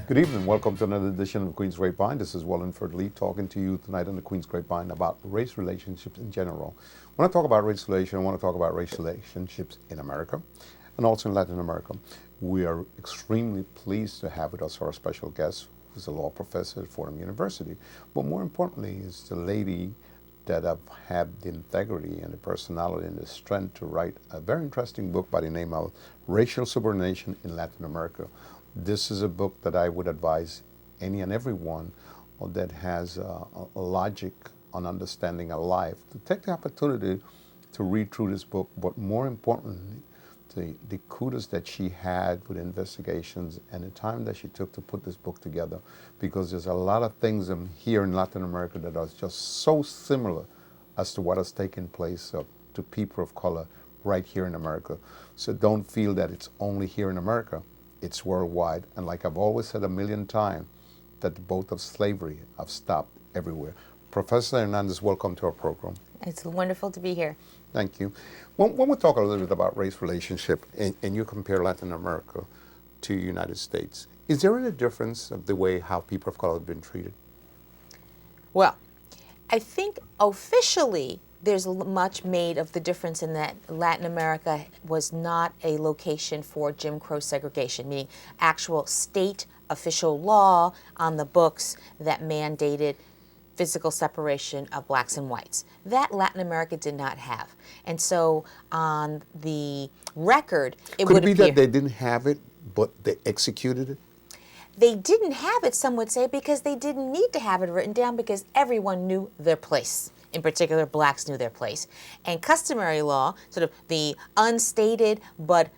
Good evening. Welcome to another edition of Queen's Grapevine. This is Wallingford Lee talking to you tonight on the Queen's Grapevine about race relationships in general. When I talk about race relations, I want to talk about race relationships in America and also in Latin America. We are extremely pleased to have with us our special guest, who's a law professor at Fordham University. But more importantly is the lady that have had the integrity and the personality and the strength to write a very interesting book by the name of Racial Subordination in Latin America. This is a book that I would advise any and everyone that has a logic on understanding a life to take the opportunity to read through this book, but more importantly, the kudos that she had with investigations and the time that she took to put this book together, because there's a lot of things here in Latin America that are just so similar as to what has taken place to people of color right here in America. So don't feel that it's only here in America. It's worldwide. And like I've always said a million times, that the boat of slavery have stopped everywhere. Professor Hernandez, welcome to our program. It's wonderful to be here. Thank you. When we talk a little bit about race relationship, and you compare Latin America to the United States, is there any difference of the way how people of color have been treated? Well, I think officially there's much made of the difference in that Latin America was not a location for Jim Crow segregation, meaning actual state official law on the books that mandated physical separation of blacks and whites. That Latin America did not have. And so on the record, it would appear... Could it be that they didn't have it, but they executed it? They didn't have it, some would say, because they didn't need to have it written down because everyone knew their place. In particular, blacks knew their place. And customary law, sort of the unstated but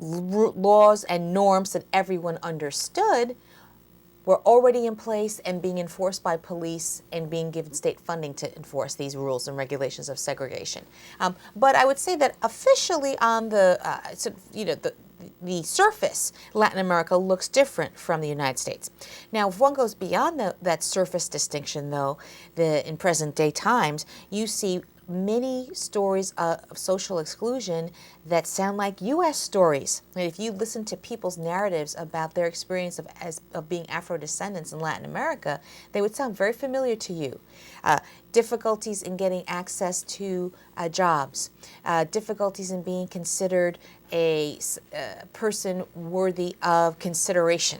laws and norms that everyone understood, were already in place and being enforced by police and being given state funding to enforce these rules and regulations of segregation. But I would say that officially on the the surface, Latin America looks different from the United States. Now, if one goes beyond that surface distinction, though, in present-day times, you see many stories of social exclusion that sound like U.S. stories. If you listen to people's narratives about their experience of being Afro-descendants in Latin America, they would sound very familiar to you. Difficulties in getting access to jobs, difficulties in being considered a person worthy of consideration.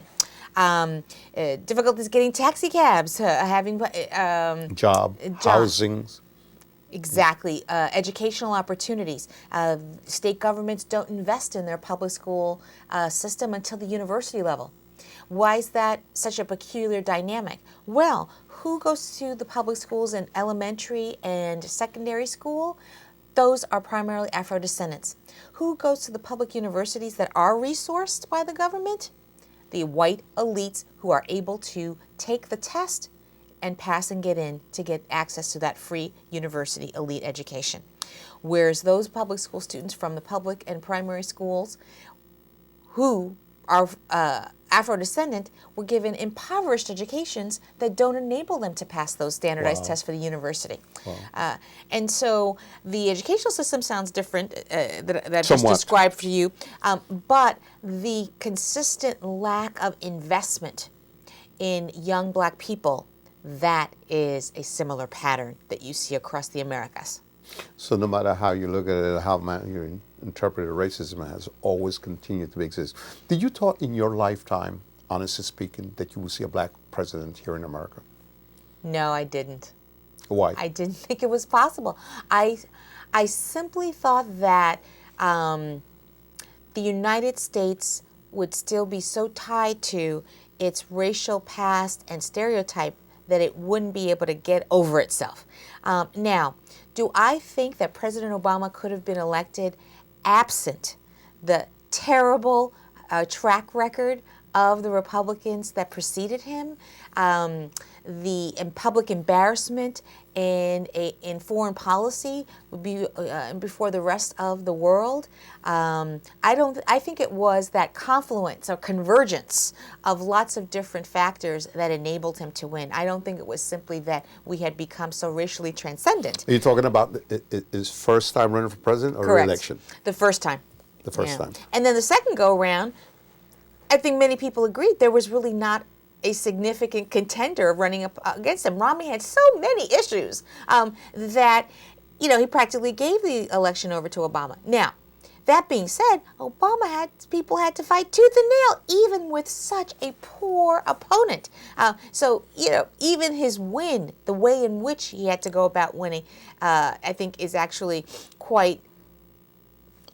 Difficulties getting taxi cabs, having housings. Exactly. Educational opportunities. State governments don't invest in their public school system until the university level. Why is that such a peculiar dynamic? Well, who goes to the public schools in elementary and secondary school? Those are primarily Afro-descendants. Who goes to the public universities that are resourced by the government? The white elites who are able to take the test and pass and get in to get access to that free university elite education. Whereas those public school students from the public and primary schools who are Afro-descendant were given impoverished educations that don't enable them to pass those standardized tests for the university. And so the educational system sounds different that I've just described for you, but the consistent lack of investment in young black people, that is a similar pattern that you see across the Americas. So no matter how you look at it, how you interpret it, racism has always continued to exist. Did you thought in your lifetime, honestly speaking, that you would see a black president here in America? No, I didn't. Why? I didn't think it was possible. I simply thought that the United States would still be so tied to its racial past and stereotype that it wouldn't be able to get over itself. Now, do I think that President Obama could have been elected absent the terrible track record of the Republicans that preceded him, the public embarrassment in foreign policy would be before the rest of the world? I think it was that confluence or convergence of lots of different factors that enabled him to win. I don't think it was simply that we had become so racially transcendent. Are you talking about his first time running for president or Correct. re-election? The first time. The first time. And then the second go around, I think many people agreed there was really not a significant contender running up against him. Romney had so many issues that, he practically gave the election over to Obama. Now, that being said, people had to fight tooth and nail, even with such a poor opponent. So, even his win, the way in which he had to go about winning, I think is actually quite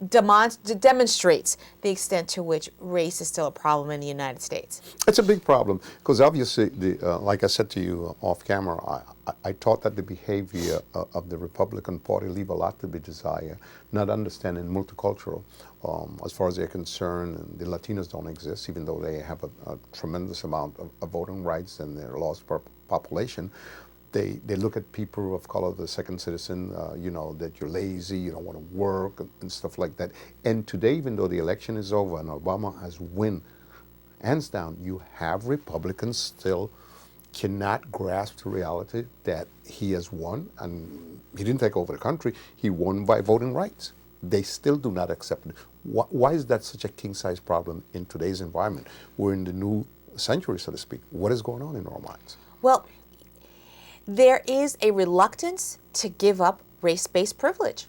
demonstrates the extent to which race is still a problem in the United States. It's a big problem because obviously, like I said to you off camera, I thought that the behavior of the Republican Party leave a lot to be desired, not understanding multicultural. As far as they're concerned, the Latinos don't exist, even though they have a tremendous amount of voting rights and their lost population. They look at people of color, the second citizen, that you're lazy, you don't want to work and stuff like that. And today, even though the election is over and Obama has won, hands down, you have Republicans still cannot grasp the reality that he has won, and he didn't take over the country, he won by voting rights. They still do not accept it. Why is that such a king-size problem in today's environment? We're in the new century, so to speak. What is going on in our minds? Well, there is a reluctance to give up race-based privilege.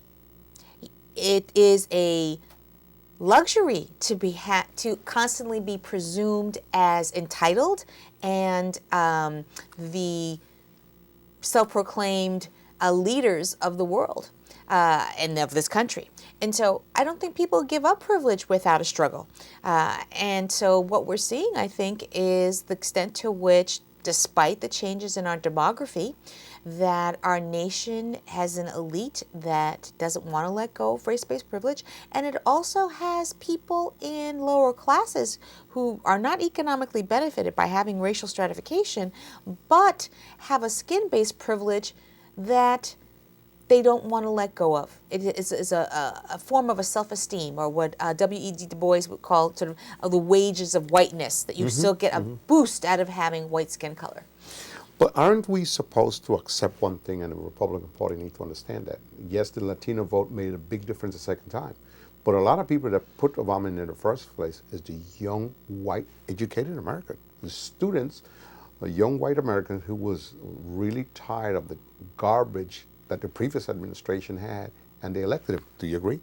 It is a luxury to constantly be presumed as entitled and the self-proclaimed leaders of the world and of this country. And so I don't think people give up privilege without a struggle. And so what we're seeing, I think, is the extent to which, despite the changes in our demography, that our nation has an elite that doesn't want to let go of race-based privilege, and it also has people in lower classes who are not economically benefited by having racial stratification, but have a skin-based privilege that they don't want to let go of. It is a form of a self-esteem, or what W.E.B. Du Bois would call sort of the wages of whiteness, that you still get a boost out of having white skin color. But aren't we supposed to accept one thing, and the Republican Party need to understand that? Yes, the Latino vote made a big difference the second time. But a lot of people that put Obama in the first place is the young, white, educated American. The students, a young white American who was really tired of the garbage that the previous administration had, and they elected him. Do you agree?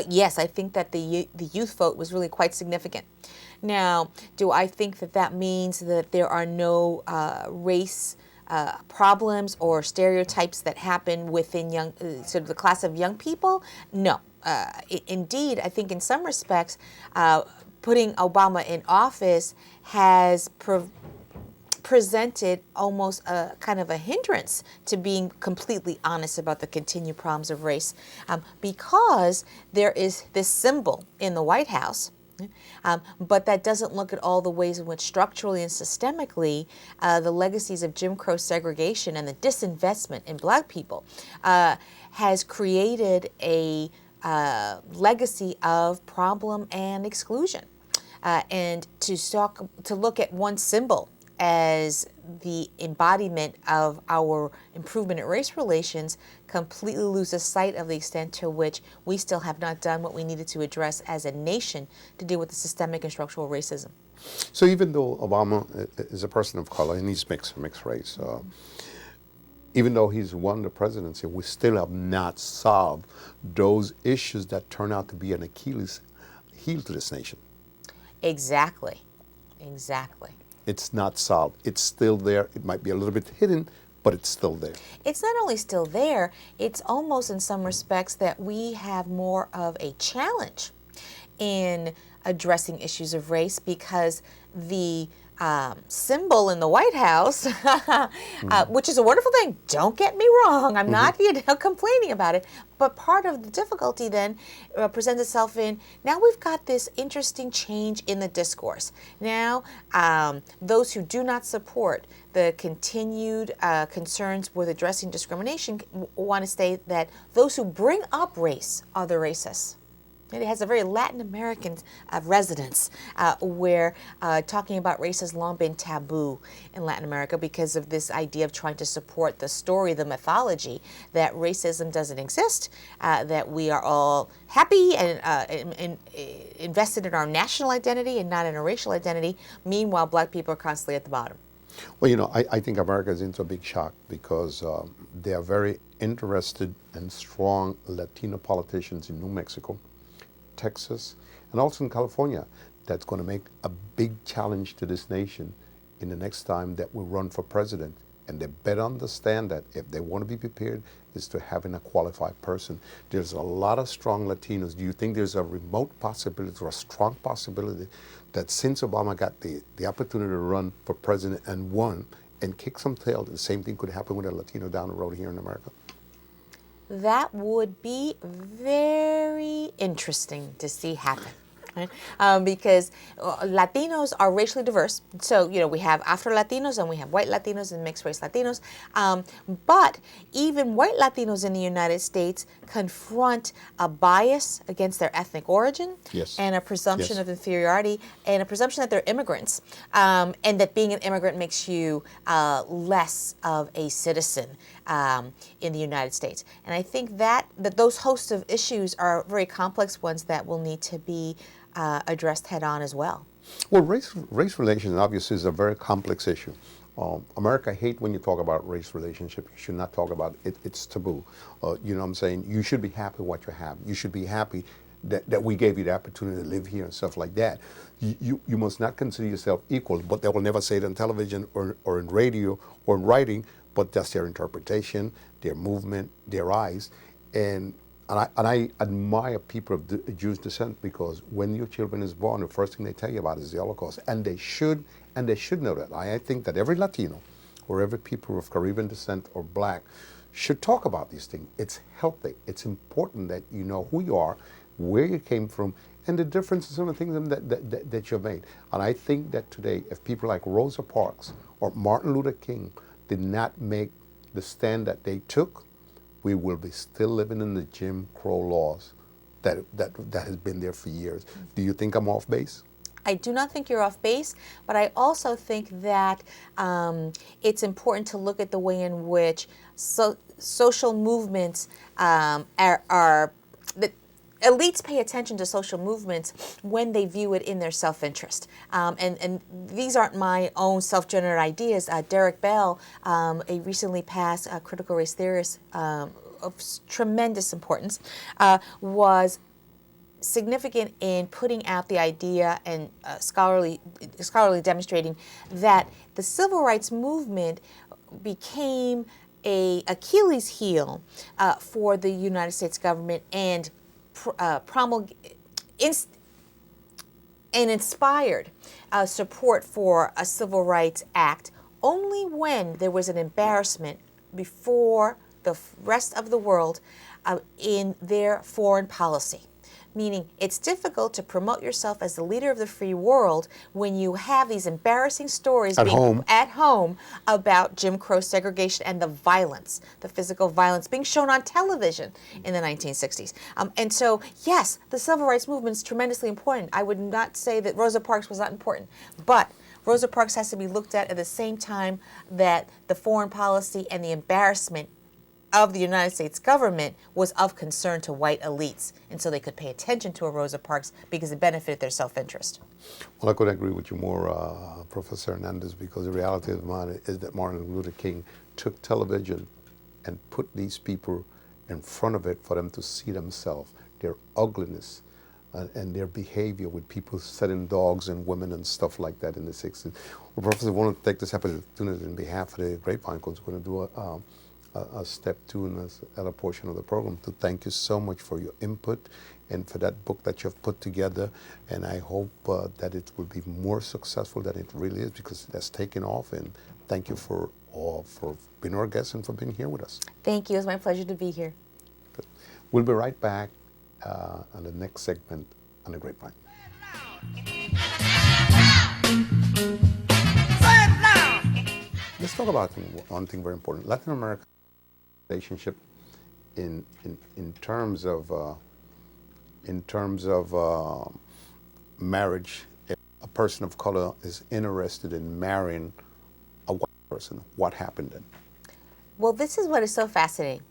Yes, I think that the youth vote was really quite significant. Now, do I think that that means that there are no race problems or stereotypes that happen within sort of the class of young people? No. Indeed, I think in some respects, putting Obama in office has presented almost a kind of a hindrance to being completely honest about the continued problems of race, because there is this symbol in the White House, but that doesn't look at all the ways in which structurally and systemically the legacies of Jim Crow segregation and the disinvestment in black people has created a legacy of problem and exclusion. And to look at one symbol as the embodiment of our improvement in race relations completely loses sight of the extent to which we still have not done what we needed to address as a nation to deal with the systemic and structural racism. So even though Obama is a person of color and he's mixed race, even though he's won the presidency, we still have not solved those issues that turn out to be an Achilles heel to this nation. Exactly. It's not solved. It's still there. It might be a little bit hidden, but it's still there. It's not only still there, it's almost in some respects that we have more of a challenge in addressing issues of race, because the symbol in the White House, which is a wonderful thing, don't get me wrong, I'm not complaining about it, but part of the difficulty then presents itself in, now we've got this interesting change in the discourse. Now, those who do not support the continued concerns with addressing discrimination want to say that those who bring up race are the racists. It has a very Latin American resonance where talking about race has long been taboo in Latin America because of this idea of trying to support the story, the mythology that racism doesn't exist, that we are all happy and invested in our national identity and not in a racial identity. Meanwhile, black people are constantly at the bottom. Well, you know, I think America is into a big shock because they are very interested and strong Latino politicians in New Mexico, Texas, and also in California. That's going to make a big challenge to this nation in the next time that we run for president. And they better understand that if they want to be prepared, is to having a qualified person. There's a lot of strong Latinos. Do you think there's a remote possibility or a strong possibility that since Obama got the opportunity to run for president and won and kick some tail, the same thing could happen with a Latino down the road here in America? That would be very interesting to see happen. Right? Because Latinos are racially diverse. So, you know, we have Afro-Latinos and we have white Latinos and mixed race Latinos. But even white Latinos in the United States confront a bias against their ethnic origin, Yes. and a presumption Yes. of inferiority and a presumption that they're immigrants, and that being an immigrant makes you less of a citizen in the United States. And I think that those hosts of issues are very complex ones that will need to be addressed head on as well. Well, race relations obviously is a very complex issue. America hate when you talk about race relationship. You should not talk about it. It's taboo. You know what I'm saying? You should be happy what you have. You should be happy that we gave you the opportunity to live here and stuff like that. You must not consider yourself equal, but they will never say it on television or in radio or in writing, but that's their interpretation, their movement, their eyes. And I admire people of Jewish descent because when your children is born, the first thing they tell you about is the Holocaust, and they should know that. I think that every Latino or every people of Caribbean descent or black should talk about these things. It's healthy. It's important that you know who you are, where you came from, and the differences and the things that you've made. And I think that today, if people like Rosa Parks or Martin Luther King did not make the stand that they took, we will be still living in the Jim Crow laws that has been there for years. Do you think I'm off base? I do not think you're off base, but I also think that it's important to look at the way in which social movements that elites pay attention to social movements when they view it in their self-interest. And these aren't my own self-generated ideas. Derek Bell, a recently passed critical race theorist of tremendous importance, was significant in putting out the idea and scholarly demonstrating that the civil rights movement became a Achilles heel for the United States government and inspired support for a civil rights act only when there was an embarrassment before the rest of the world in their foreign policy. Meaning it's difficult to promote yourself as the leader of the free world when you have these embarrassing stories at home about Jim Crow segregation and the violence, the physical violence being shown on television in the 1960s. And so, yes, the civil rights movement is tremendously important. I would not say that Rosa Parks was not important, but Rosa Parks has to be looked at the same time that the foreign policy and the embarrassment of the United States government was of concern to white elites, and so they could pay attention to a Rosa Parks because it benefited their self-interest. Well, I couldn't agree with you more, Professor Hernandez, because the reality of the matter is that Martin Luther King took television and put these people in front of it for them to see themselves, their ugliness, and their behavior with people setting dogs and women and stuff like that in the 60s. Well, Professor, I want to take this opportunity on behalf of the Grapevine, because we're going to do a step 2 in this other portion of the program to thank you so much for your input and for that book that you've put together. And I hope that it will be more successful than it really is, because it has taken off. And thank you for being our guest and for being here with us. Thank you. It's my pleasure to be here. Good. We'll be right back on the next segment on the Grapevine. Let's talk about one thing very important. Latin America relationship in terms of in terms of marriage, if a person of color is interested in marrying a white person, what happened then? Well, this is what is so fascinating.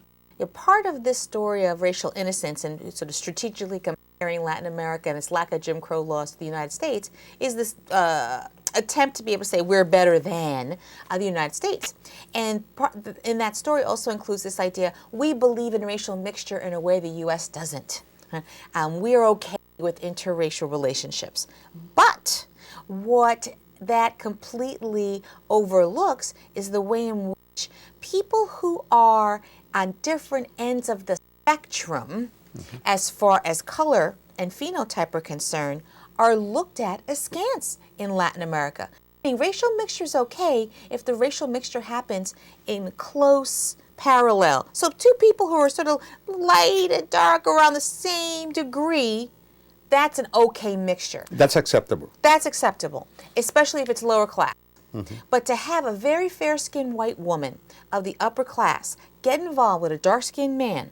Part of this story of racial innocence and sort of strategically comparing Latin America and its lack of Jim Crow laws to the United States is this attempt to be able to say we're better than the United States. And in that story also includes this idea, we believe in racial mixture in a way the U.S. doesn't. We're okay with interracial relationships. But what that completely overlooks is the way in which people who are on different ends of the spectrum, as far as color and phenotype are concerned, are looked at askance in Latin America. I mean, racial mixture is okay if the racial mixture happens in close parallel. So two people who are sort of light and dark around the same degree, that's an okay mixture. That's acceptable. That's acceptable, especially if it's lower class. But to have a very fair-skinned white woman of the upper class get involved with a dark-skinned man,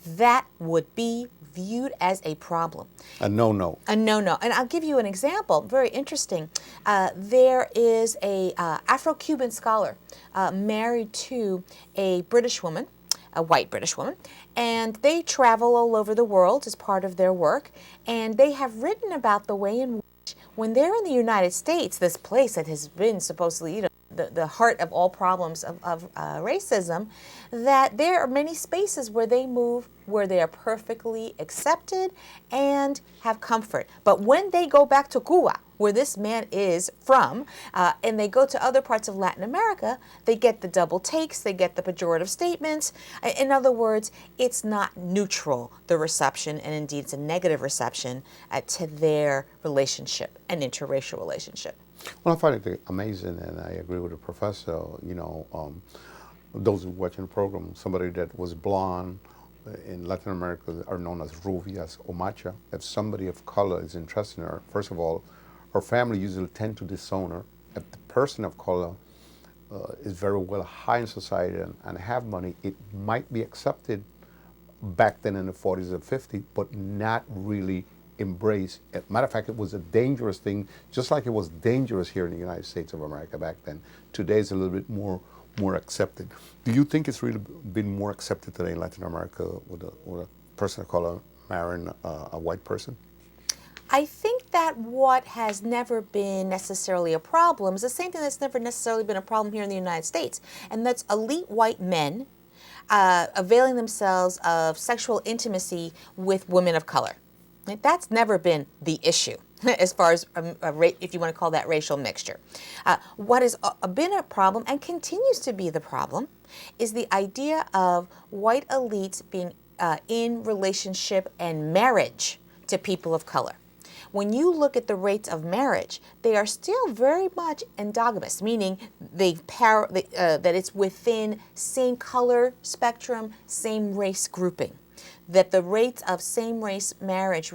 that would be viewed as a problem. A no-no. A no-no. And I'll give you an example, very interesting. There is a Afro-Cuban scholar married to a British woman, a white British woman, and they travel all over the world as part of their work, and they have written about the way in which when they're in the United States, this place that has been supposedly, you know, the heart of all problems of racism, that there are many spaces where they move where they are perfectly accepted and have comfort. But when they go back to Cuba, where this man is from, and they go to other parts of Latin America, they get the double takes, they get the pejorative statements. In other words, it's not neutral, the reception, and indeed it's a negative reception to their relationship, an interracial relationship. Well, I find it amazing, and I agree with the professor. You know, those who are watching the program, somebody that was blonde in Latin America are known as rubias or macha. If somebody of color is interested in her, first of all, her family usually tend to disown her. If the person of color is very well high in society and have money, it might be accepted back then in the 40s and 50s, but not really embraced. As a matter of fact, it was a dangerous thing, just like it was dangerous here in the United States of America back then. Today it's a little bit more accepted. Do you think it's really been more accepted today in Latin America with a person of color marrying a white person? I think that what has never been necessarily a problem is the same thing that's never necessarily been a problem here in the United States, and that's elite white men availing themselves of sexual intimacy with women of color. That's never been the issue as far as, if you want to call that racial mixture. What has been a problem and continues to be the problem is the idea of white elites being in relationship and marriage to people of color. When you look at the rates of marriage, they are still very much endogamous, meaning that it's within same color spectrum, same race grouping. That the rates of same-race marriage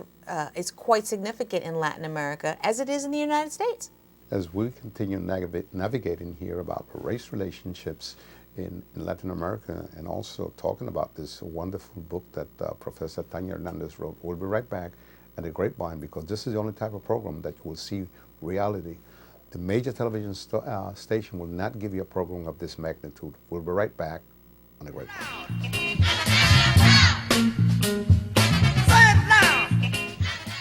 is quite significant in Latin America, as it is in the United States. As we continue navigating here about race relationships in Latin America, and also talking about this wonderful book that Professor Tanya Hernandez wrote, we'll be right back at the Grapevine, because this is the only type of program that you will see reality. The major television station will not give you a program of this magnitude. We'll be right back on the Grapevine.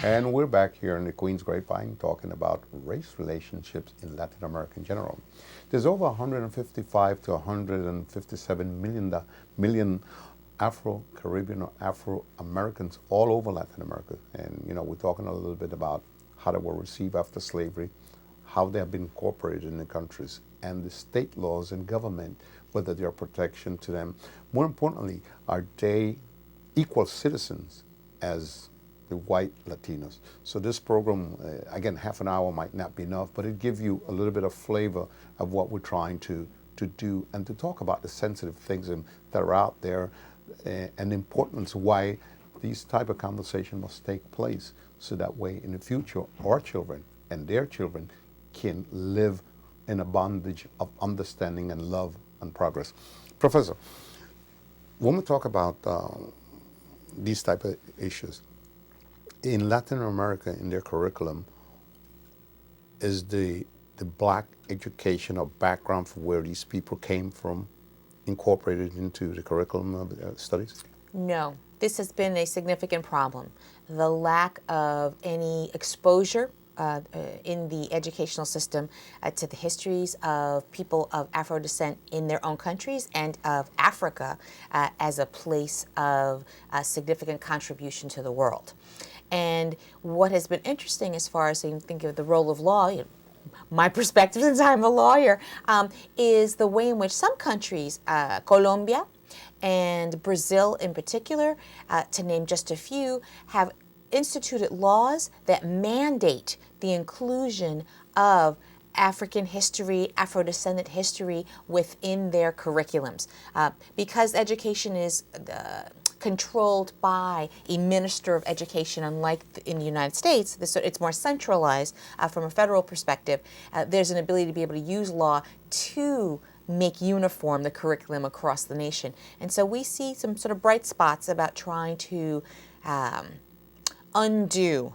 And we're back here in the Queen's Grapevine talking about race relationships in Latin America in general. There's over 155 to 157 million Afro-Caribbean or Afro-Americans all over Latin America. And, you know, we're talking a little bit about how they were received after slavery, how they have been incorporated in the countries, and the state laws and government, whether they are protection to them. More importantly, are they equal citizens as the white Latinos? So this program, again, half an hour might not be enough, but it gives you a little bit of flavor of what we're trying to do and to talk about the sensitive things that are out there and the importance why these type of conversation must take place, so that way in the future our children and their children can live in a bondage of understanding and love and progress. Professor, when we talk about these type of issues, In Latin America, in their curriculum, is the black education or background for where these people came from incorporated into the curriculum of studies? No, this has been a significant problem. The lack of any exposure in the educational system to the histories of people of Afro descent in their own countries and of Africa as a place of significant contribution to the world. And what has been interesting as far as you think of the role of law, my perspective since I'm a lawyer, is the way in which some countries, Colombia and Brazil in particular, to name just a few, have instituted laws that mandate the inclusion of African history, Afro-descendant history within their curriculums. Because education is controlled by a minister of education, unlike in the United States, it's more centralized from a federal perspective. There's an ability to be able to use law to make uniform the curriculum across the nation. And so we see some sort of bright spots about trying to undo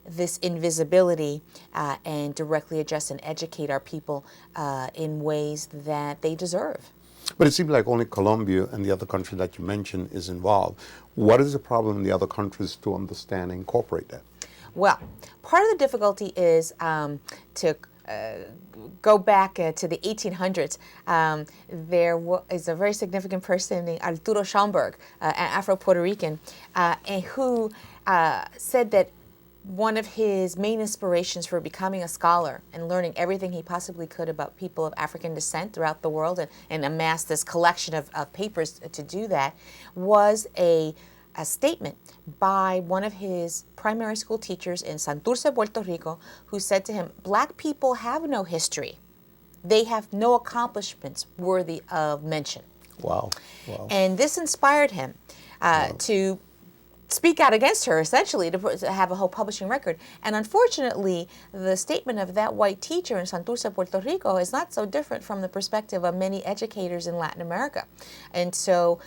this invisibility and directly address and educate our people in ways that they deserve. But it seems like only Colombia and the other country that you mentioned is involved. What is the problem in the other countries to understand and incorporate that? Well, part of the difficulty is to go back to the 1800s. There is a very significant person named Arturo Schomburg, an Afro-Puerto Rican, who said that one of his main inspirations for becoming a scholar and learning everything he possibly could about people of African descent throughout the world and amass this collection of papers to do that was a statement by one of his primary school teachers in Santurce, Puerto Rico, who said to him, "Black people have no history. They have no accomplishments worthy of mention." Wow. Wow. And this inspired him to speak out against her, essentially, to have a whole publishing record. And unfortunately, the statement of that white teacher in Santurce, Puerto Rico is not so different from the perspective of many educators in Latin America. And so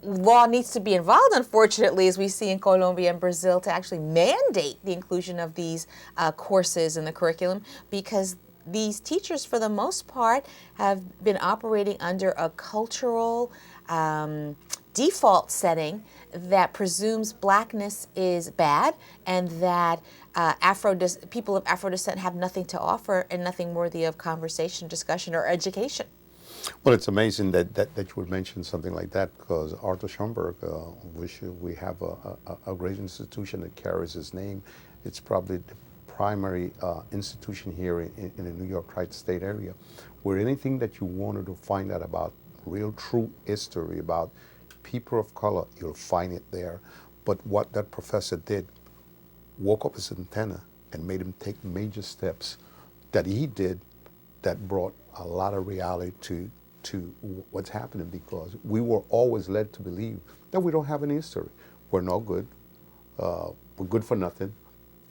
law needs to be involved, unfortunately, as we see in Colombia and Brazil, to actually mandate the inclusion of these courses in the curriculum, because these teachers, for the most part, have been operating under a cultural default setting that presumes blackness is bad and that people of Afro descent have nothing to offer and nothing worthy of conversation, discussion, or education. Well, it's amazing that you would mention something like that, because Arthur Schomburg, which we have a great institution that carries his name. It's probably the primary institution here in the New York tri-state area, where anything that you wanted to find out about real true history about people of color, you'll find it there. But what that professor did, woke up his antenna and made him take major steps that he did that brought a lot of reality to what's happening, because we were always led to believe that we don't have any history. We're no good. We're good for nothing.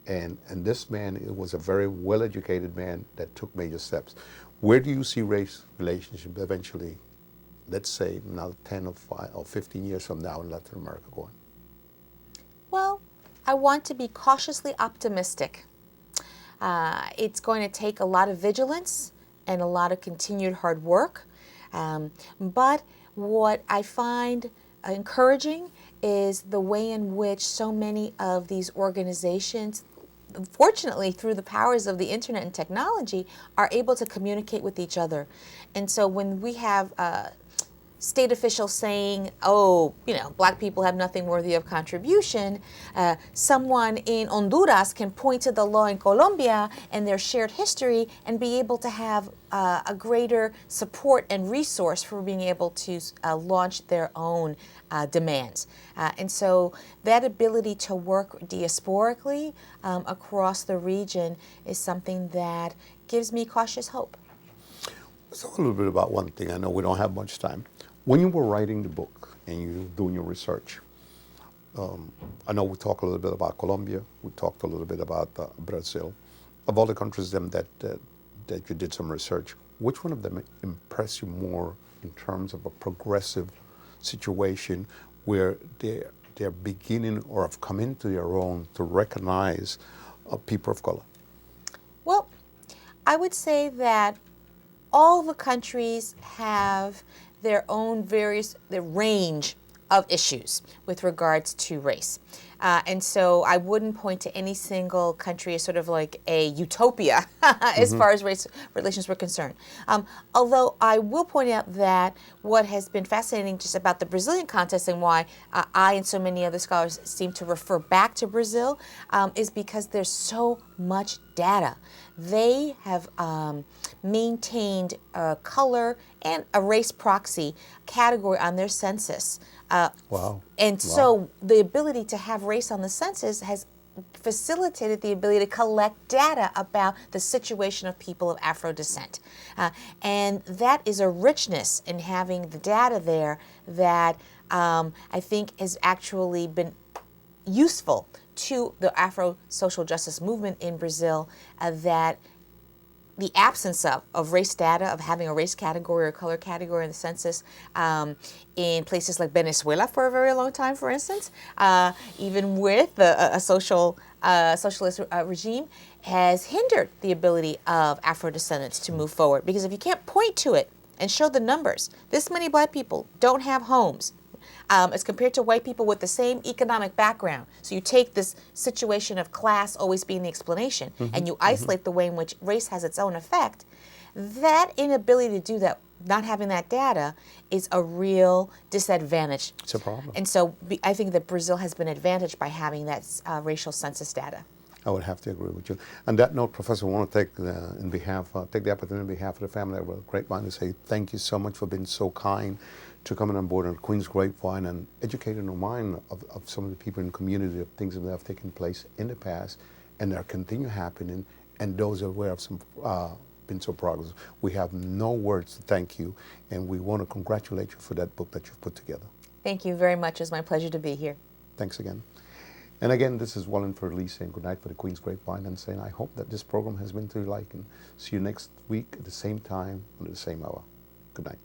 And this man was a very well-educated man that took major steps. Where do you see race relationship eventually, let's say another 10 or 15 years from now in Latin America going? Well, I want to be cautiously optimistic. It's going to take a lot of vigilance and a lot of continued hard work. But what I find encouraging is the way in which so many of these organizations, fortunately through the powers of the internet and technology, are able to communicate with each other. And so when we have state officials saying, oh, black people have nothing worthy of contribution, someone in Honduras can point to the law in Colombia and their shared history and be able to have a greater support and resource for being able to launch their own demands. And so that ability to work diasporically across the region is something that gives me cautious hope. Let's talk a little bit about one thing. I know we don't have much time. When you were writing the book and you were doing your research, I know we talked a little bit about Colombia, we talked a little bit about Brazil. Of all the countries that you did some research, which one of them impressed you more in terms of a progressive situation where they're beginning or have come into their own to recognize people of color? Well, I would say that all the countries have their own their range of issues with regards to race. And so I wouldn't point to any single country as sort of like a utopia as far as race relations were concerned. Although I will point out that what has been fascinating just about the Brazilian context and why I and so many other scholars seem to refer back to Brazil is because there's so much data. They have maintained a color and a race proxy category on their census. Wow. And so the ability to have race on the census has facilitated the ability to collect data about the situation of people of Afro descent. And that is a richness in having the data there that I think has actually been useful to the Afro social justice movement in Brazil, that the absence of race data, of having a race category or color category in the census in places like Venezuela for a very long time, for instance, even with a socialist regime, has hindered the ability of Afro-descendants to move forward. Because if you can't point to it and show the numbers, this many black people don't have homes, as compared to white people with the same economic background. So you take this situation of class always being the explanation, and you isolate the way in which race has its own effect. That inability to do that, not having that data, is a real disadvantage. It's a problem. And so I think that Brazil has been advantaged by having that racial census data. I would have to agree with you. On that note, Professor, I want to take the opportunity on behalf of the family of Grapevine to say thank you so much for being so kind to coming on board on Queen's Grapevine and educating the mind of some of the people in the community of things that have taken place in the past and that continue happening, and those aware of some been so progress. We have no words to thank you, and we want to congratulate you for that book that you've put together. Thank you very much. It's my pleasure to be here. Thanks again. And again, this is Wallingford Lee saying good night for the Queen's Grapevine and saying I hope that this program has been to your liking. See you next week at the same time, at the same hour. Good night.